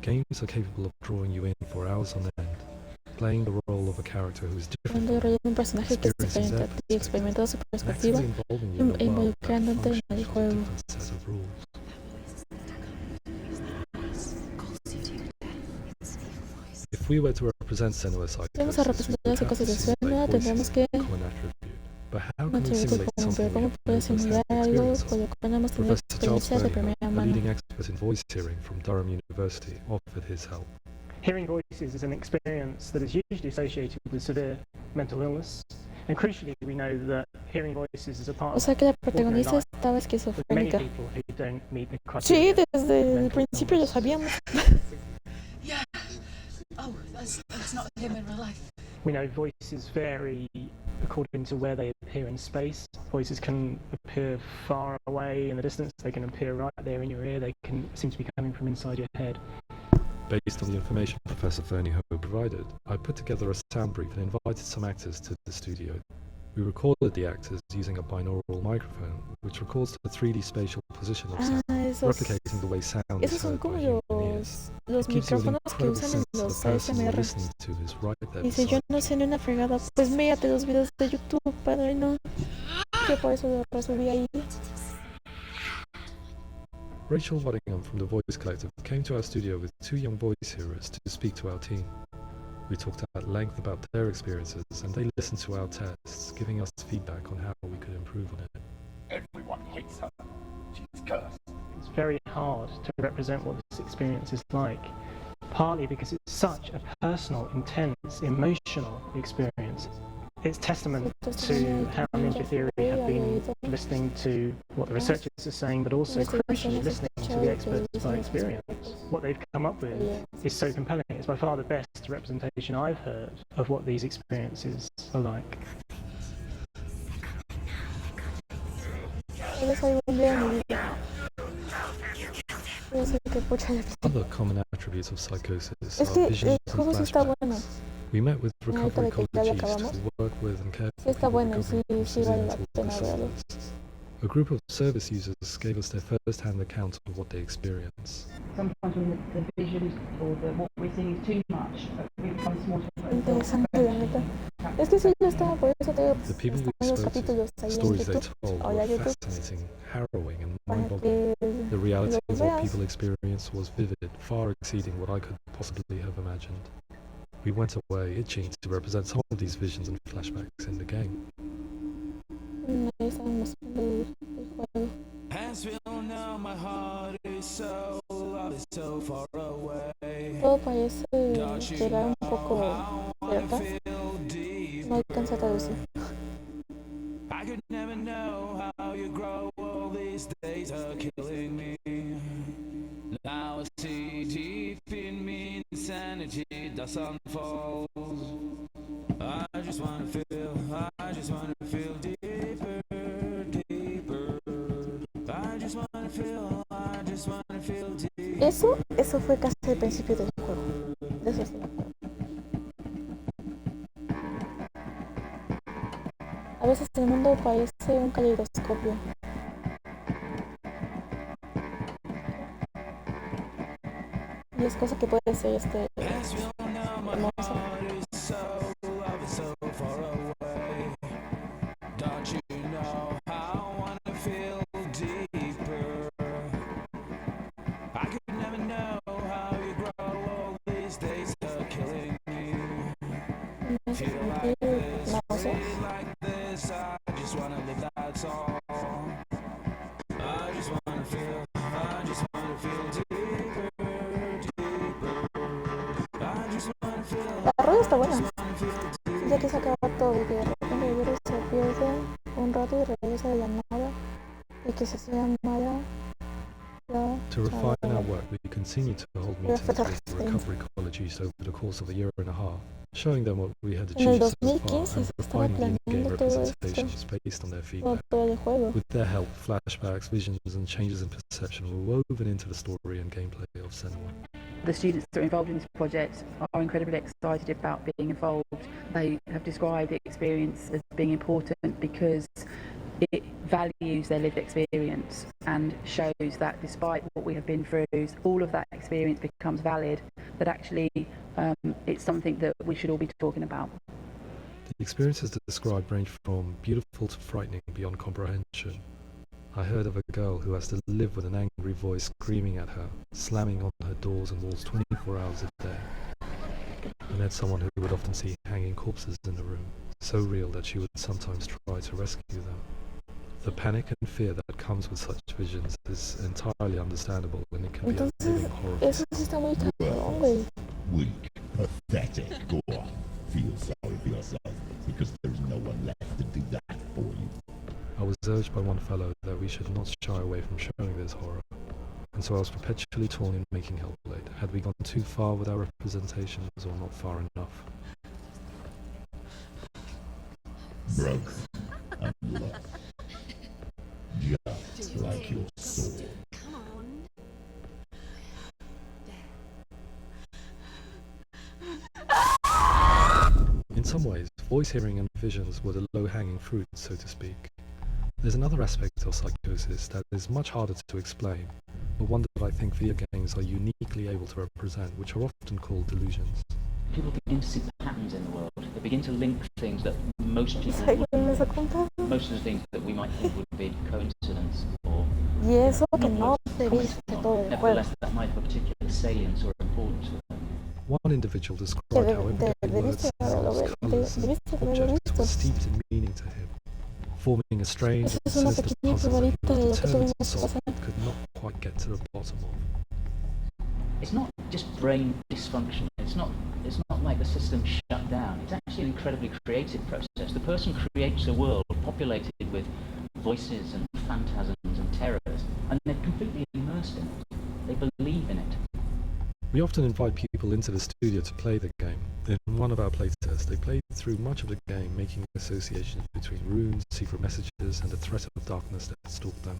Games are capable of drawing you in for hours on end, playing the role of a character who is different Cuando rollo de un personaje que es experiencing diferente a ti, their experimentando su and perspectiva actively involving you in a world that involucrándote en el functions with a juego. different set of rules. If we were to represent Senua Si vamos a psychosis, we representar would las have to psicosis de simulate Senua, tendríamos voices que as a common attribute. But how un can we atributo simulate común, pero something we ¿cómo have puedes no simular first-hand algo experience of? cuyo cual no hemos tenido Professor Charles experiencia de Burney, primera a mano? leading expert in voice hearing from Durham University, offered his help. Hearing voices is an experience that is usually associated with severe mental illness, and crucially we know that hearing voices is a part O of sea que la ordinary protagonista life estaba with many esquizofrénica. people who don't meet the Sí, criteria. desde el mental principio lo illness. sabíamos. Yeah. Oh, that's not him in real life. We know voices vary according to where they appear in space. Voices can appear far away in the distance, they can appear right there in your ear, they can seem to be coming from inside your head. Based on the information Professor Fernie Ho provided, I put together a sound brief and invited some actors to the studio. We recorded the actors using a binaural microphone, which records the 3D spatial position of sound, replicating the way sound Esos is son heard by como human ears. los It gives you an micrófonos que incredible usan en sense that los the person you're ASMR. listening to is right there Y si yo beside no sé ni una fregada, pues mírate los videos de YouTube, padre, no. Yo por eso lo resubí ahí. Rachel Waddingham from the Voice Collective came to our studio with 2 young voice hearers to speak to our team. We talked at length about their experiences and they listened to our tests, giving us feedback on how we could improve on it. Everyone hates her. She's cursed. It's very hard to represent what this experience is like, partly because it's such a personal, intense, emotional experience. It's testament to how Ninja Theory have been listening to what the researchers are saying, but also crucially listening to the experts by experience. What they've come up with is so compelling. It's by far the best representation I've heard of what these experiences are like. Other common attributes of psychosis Es are que visions el and juego sí está flashbacks. bueno. We met with Ahorita recovery de que ya college lo youth acabamos. to work with and care Sí for está people bueno y recovering from sí severe vale la mental pena verlo. disorders. A group of service users gave us their first-hand account of what they experienced. Sometimes when the visions or what we're seeing is too much, it becomes more Interesante, la neta. Es que sí, yo estaba, por eso te The people we están los spoke capítulos to, ahí en stories they YouTube. told Hola, were YouTube. fascinating, harrowing and Para mind-boggling. que The reality los of what veas. people experienced was vivid, far exceeding what I could possibly have imagined. We went away itching to represent some of these visions and flashbacks in the game. Ahí estaban mostrando el juego. Todo parece llegar un poco cerca. No alcanza a traducir. I could never know how you grow, all these days are killing me. Now I see deep in me insanity does unfold. I just wanna feel deeper, deeper. I just wanna feel deeper. Eso fue casi el principio del juego. De eso sí me acuerdo. A veces el mundo parece un caleidoscopio. Y es cosa que puede ser hermoso. que se llamará To refine our work, we continue to hold meetings with the recovery colleges over the course of a year and a half, showing them what we had En el achieved so 2015 far se and estaba refining the in-game planeando todo esto, representations based on their feedback. todo el juego. With their help, flashbacks, visions, and changes in perception were woven into the story and gameplay of Senua. The students that are involved in this project are incredibly excited about being involved. They have described the experience as being important because it values their lived experience and shows that despite what we have been through, all of that experience becomes valid, that actually it's something that we should all be talking about. The experiences described range from beautiful to frightening beyond comprehension. I heard of a girl who has to live with an angry voice screaming at her, slamming on her doors and walls 24 hours a day. I met someone who would often see hanging corpses in the room, so real that she would sometimes try to rescue them. The panic and fear that comes with such visions is entirely understandable, and it can be a living horror. Eso sí está muy cabrón, güey. Weak, pathetic. Go on. Feel sorry for yourself, because there's no one left to do that for you. I was urged by one fellow that we should not shy away from showing this horror, and so I was perpetually torn in making Hellblade. Had we gone too far with our representations, or not far enough? Broken and lost. Just like your soul. In some ways, voice hearing and visions were the low-hanging fruit, so to speak. There's another aspect of psychosis that is much harder to explain, but one that I think video games are uniquely able to represent, which are often called delusions. People begin to see patterns in the world. They begin to link things that most people most of the things that we might think would be coincidence or Y eso que no se viste todo el juego. nevertheless that might have a particular salience or importance with them. One individual described how everyday words, sounds, colours, and objects were steeped in meaning to him, forming a strange and sinister puzzle that he was determined to solve but could not quite get to the bottom of. It's not just brain dysfunction. It's not like the system shut down. It's actually an incredibly creative process. The person creates a world populated with voices and phantasms and terrors, and they're completely immersed in it. They believe in it. We often invite people into the studio to play the game. In one of our playtests, they played through much of the game, making associations between runes, secret messages, and the threat of darkness that stalked them.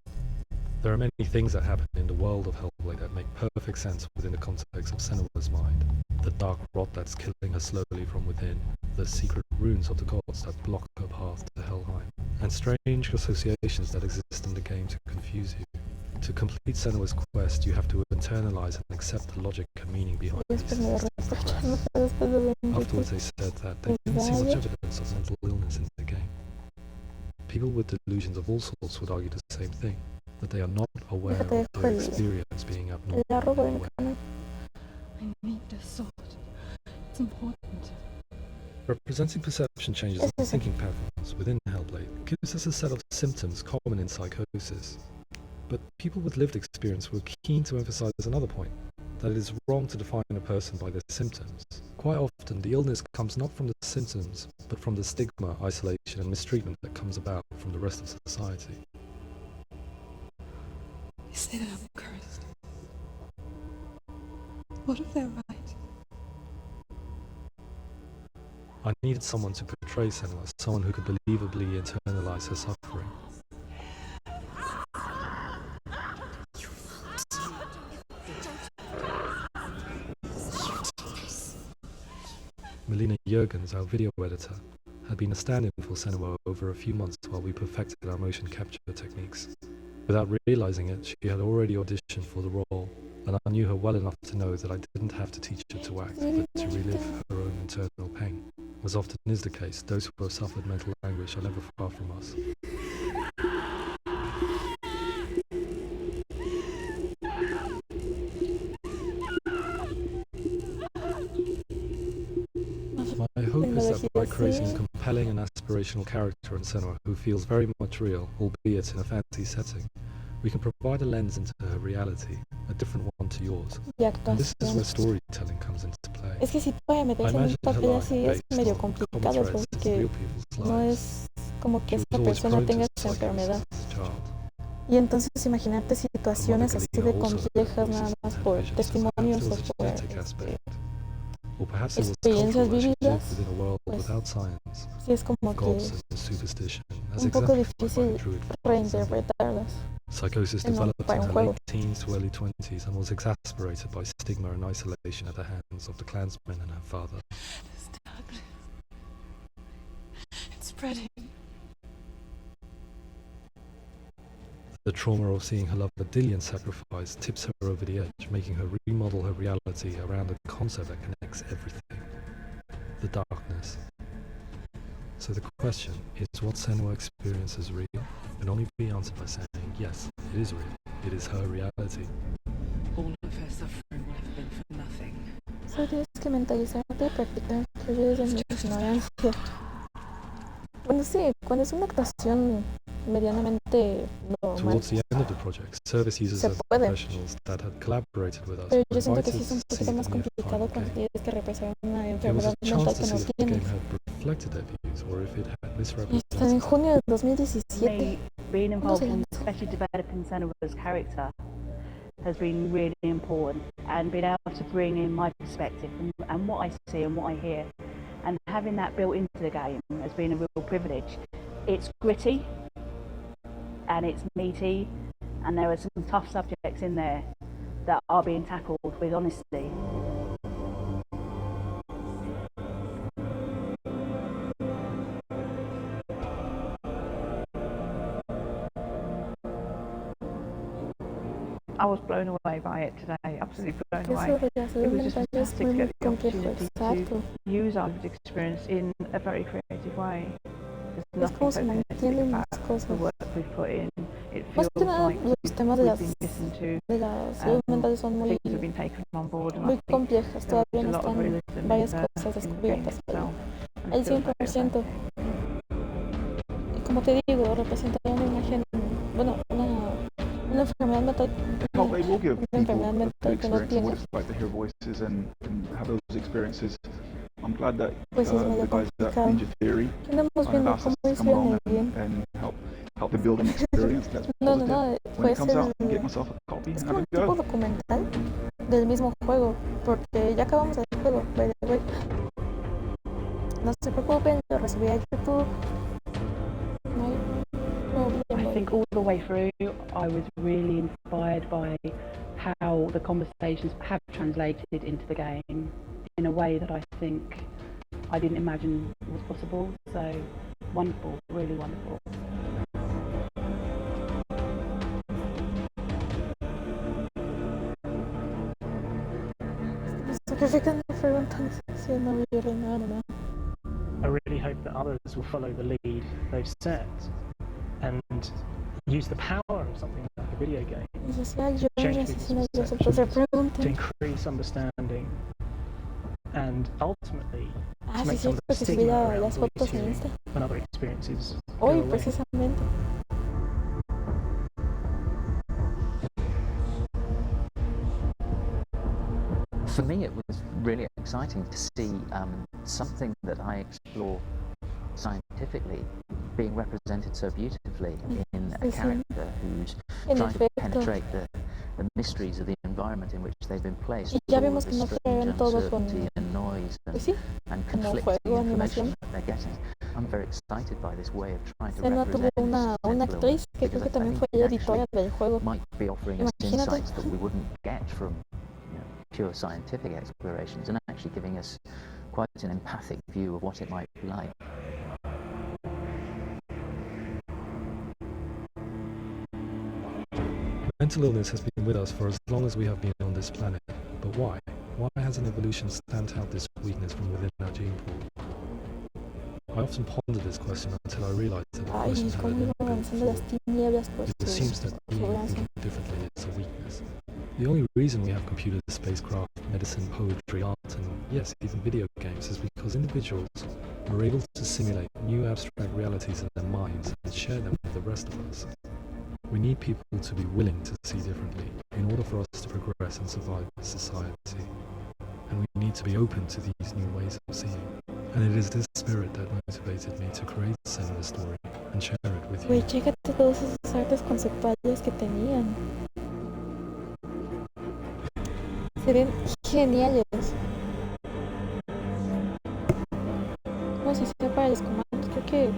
There are many things that happen in the world of Hellblade that make perfect sense within the context of Senua's mind. The dark rot that's killing her slowly from within, the secret runes of the gods that block her path to Helheim, and strange associations that exist in the game to confuse you. To complete Senua's quest, you have to internalize and accept the logic and meaning behind these things. Afterwards, they said that they didn't see much evidence of mental illness in the game. People with delusions of all sorts would argue the same thing, that they are not aware of their experience being abnormal. I need the sword. It's important. Representing perception changes and thinking patterns within Hellblade gives us a set of symptoms common in psychosis. But people with lived experience were keen to emphasize another point, that it is wrong to define a person by their symptoms. Quite often, the illness comes not from the symptoms, but from the stigma, isolation, and mistreatment that comes about from the rest of society. You say that I'm cursed. What if they're right? I needed someone to portray Senua, someone who could believably internalize her suffering. Melina Jurgens, our video editor, had been a stand-in for Senua over a few months while we perfected our motion capture techniques. Without realizing it, she had already auditioned for the role, and I knew her well enough to know that I didn't have to teach her to act, but to relive her own internal pain. As often is the case, those who have suffered mental anguish are never far from us. My hope is that by creating a compelling and aspirational character in Senua who feels very much real, albeit in a fantasy setting, we can provide a lens into her reality, a different one to yours. And this is where storytelling comes into play. Es que si todavía meterse en un papel así es medio complicado porque no es como que esa persona tenga esa enfermedad. Y entonces imagínate situaciones así de complejas nada más por testimonios o por experiencias vividas, pues sí es como que un poco difícil reinterpretarlas Psychosis en developed para in un her juego. late teens to early 20s and was exacerbated by stigma and isolation at the hands of the clansmen and her father. It's dark. It's spreading. The trauma of seeing her lover Dilion sacrificed tips her over the edge, making her remodel her reality around a concept that connects everything: the darkness. So the question is, what Senua experiences real? Can only be answered by saying, yes, it is real. It is her reality. All of her suffering would have been for nothing. Solo tienes que mentalizarte y practicar que eres de mi ignorancia. Bueno, sí, cuando es una actuación medianamente normal, Towards the end of the project, service users se and puede. professionals that had collaborated with us Pero were yo siento que invited sí es un to see poquito the más new complicado final cuando game. tienes que representar una It was enfermedad a mental chance que to no see if the game tienes. had reflected their views or if it had Y está en misrepresented. junio de Me 2017. being ¿Cuándo involved se in lanzó? especially developing Senua's character has been really important, and being able to bring in my perspective and what I see and what I hear, and having that built into the game has been a real privilege. It's gritty and it's meaty, and there are some tough subjects in there that are being tackled with honesty. I was blown away by it today, absolutely blown Que away. eso de la It salud was just mental es fantastic to muy get the complejo, opportunity exacto. to use our lived experience in a very creative way. There's Es como nothing se so kinetic mantienen las about cosas. the work we've put in. It Más feels que nada like los temas de we've las been listened to, de la salud mental son muy, things have been taken on board, and I muy think complejas, there todavía was a no lot of están realism varias in cosas the game descubiertas itself. and al it feels very 100%. authentic. Y como te digo, representar una imagen, bueno, una enfermedad mental, Hope they will give una people enfermedad a good mental que no experience of what tienes, it's like to hear voices and have those experiences. I'm glad that pues sí es medio the guys at complicado. Ninja Theory Que andamos have viendo asked cómo us to come hicieron along el bien. and help the building experience. That's No, positive. no, When pues it comes out, I'll get myself a copy es and como have un a tipo go. documental del mismo juego, porque ya acabamos el juego, by the way. No se preocupen, lo resubí a YouTube. No hay problema. I think all the way through, I was really inspired by how the conversations have translated into the game in a way that I think I didn't imagine was possible. So wonderful, really wonderful. Sacrificando preguntas si no voy a reinar, ¿no? I really hope that others will follow the lead they've set and use the power of something like a video game Y decía, yo change no people's asesino, yo siempre se perceptions, to preguntan. increase understanding, and ultimately Ah, to sí, make some of cierto the que stigma subía around las voice fotos en hearing Insta. and other experiences go Hoy, away. precisamente. For me, it was really exciting to see something that I explore scientifically being represented so beautifully in a character who's En trying to efecto. penetrate the mysteries of the environment in which they've been placed. Y ya all vimos of que no the fueron strange todo con, uncertainty and noise pues sí, and como conflicting juego, information animación. that they're getting. I'm very excited by this way of trying to Senua tuvo represent una this actriz que creo because que I también think fue it editora del juego. might be offering us Imagínate. insights that we wouldn't get from pure scientific explorations, and actually giving us quite an empathic view of what it might be like. Mental illness has been with us for as long as we have been on this planet. But why? Why hasn't evolution stamped out this weakness from within our gene pool? I often ponder this question until I realize that the Ay, question had cómo an iban inbuilt avanzando las flaw. tinieblas por It seems that being thinking differently is a weakness. The only reason we have computers, spacecraft, medicine, poetry, art, and yes, even video games is because individuals are able to simulate new abstract realities in their minds and share them with the rest of us. We need people to be willing to see differently in order for us to progress and survive as society. And we need to be open to these new ways of seeing. And it is this spirit that motivated me to create Senua's story. and share it with you. Güey, chécate todos esos artes conceptuales que tenían. Se ven geniales. ¿Cómo se hacía para los comandos? Creo que...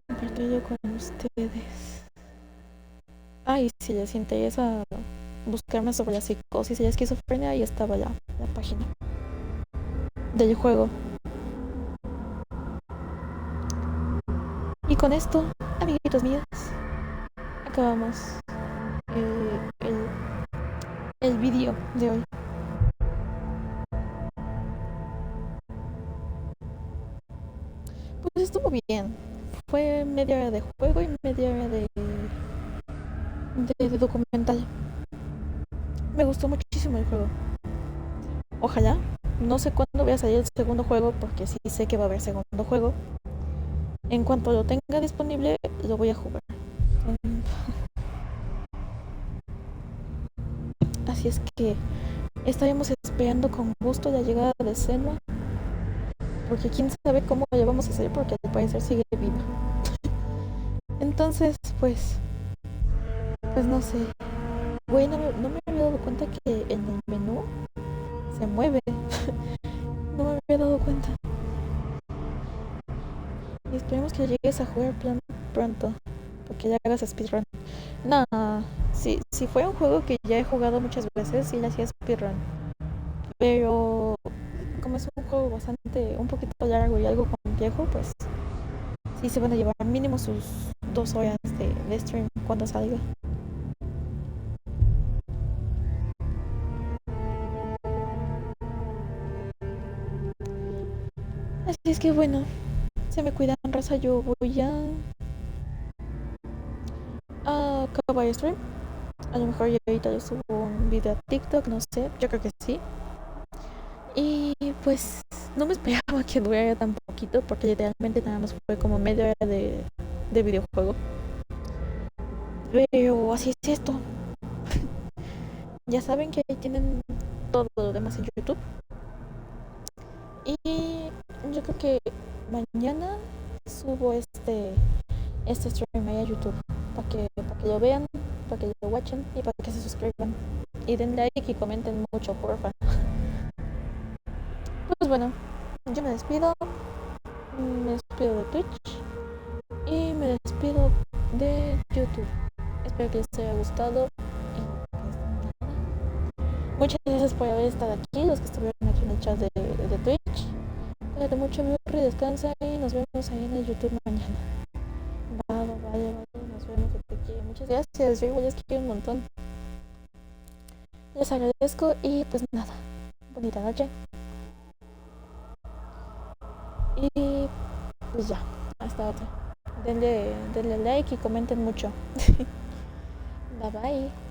comparto yo con ustedes. Ay, si les interesa buscarme sobre la psicosis y la esquizofrenia, ahí estaba la página del juego. Y con esto, amiguitos míos, acabamos el vídeo de hoy. Pues estuvo bien. Fue media hora de juego y media hora de documental. Me gustó muchísimo el juego. Ojalá. No sé cuándo voy a salir el segundo juego, porque sí sé que va a haber segundo juego. En cuanto lo tenga disponible, lo voy a jugar. Así es que estaremos esperando con gusto la llegada de Senua, porque quién sabe cómo la vamos a hacer, porque al parecer sigue viva. Entonces, pues no sé. Güey, no me había dado cuenta que en el menú se mueve. No me había dado cuenta. Y esperemos que llegues a jugar pronto, porque ya hagas speedrun. No, si fuera un juego que ya he jugado muchas veces, sí le hacía speedrun. Pero como es un juego un poquito largo y algo complejo, pues sí se van a llevar mínimo sus 2 horas de stream cuando salga. Así es que bueno, se me cuidan, raza. Yo voy a acabar el stream. A lo mejor ya ahorita le subo un video a TikTok, no sé, yo creo que sí. Y pues no me esperaba que durara tan poquito, porque literalmente nada más fue como media hora de videojuego. Pero así es esto. Ya saben que ahí tienen todo lo demás en YouTube. Y yo creo que mañana subo este stream ahí a YouTube para que lo vean, para que lo watchen y para que se suscriban y den like y comenten mucho, porfa. Pues bueno, yo me despido de Twitch y me despido de YouTube. Espero que les haya gustado y pues nada. Muchas gracias por haber estado aquí, los que estuvieron aquí en el chat de Twitch. Cuídate mucho, mi Burri, descansa y nos vemos ahí en el YouTube mañana. Vale, nos vemos, que te quiero. Muchas gracias, yo igual les quiero un montón. Les agradezco y pues nada, bonita noche. Y pues ya, hasta otra. Denle like y comenten mucho. Bye bye.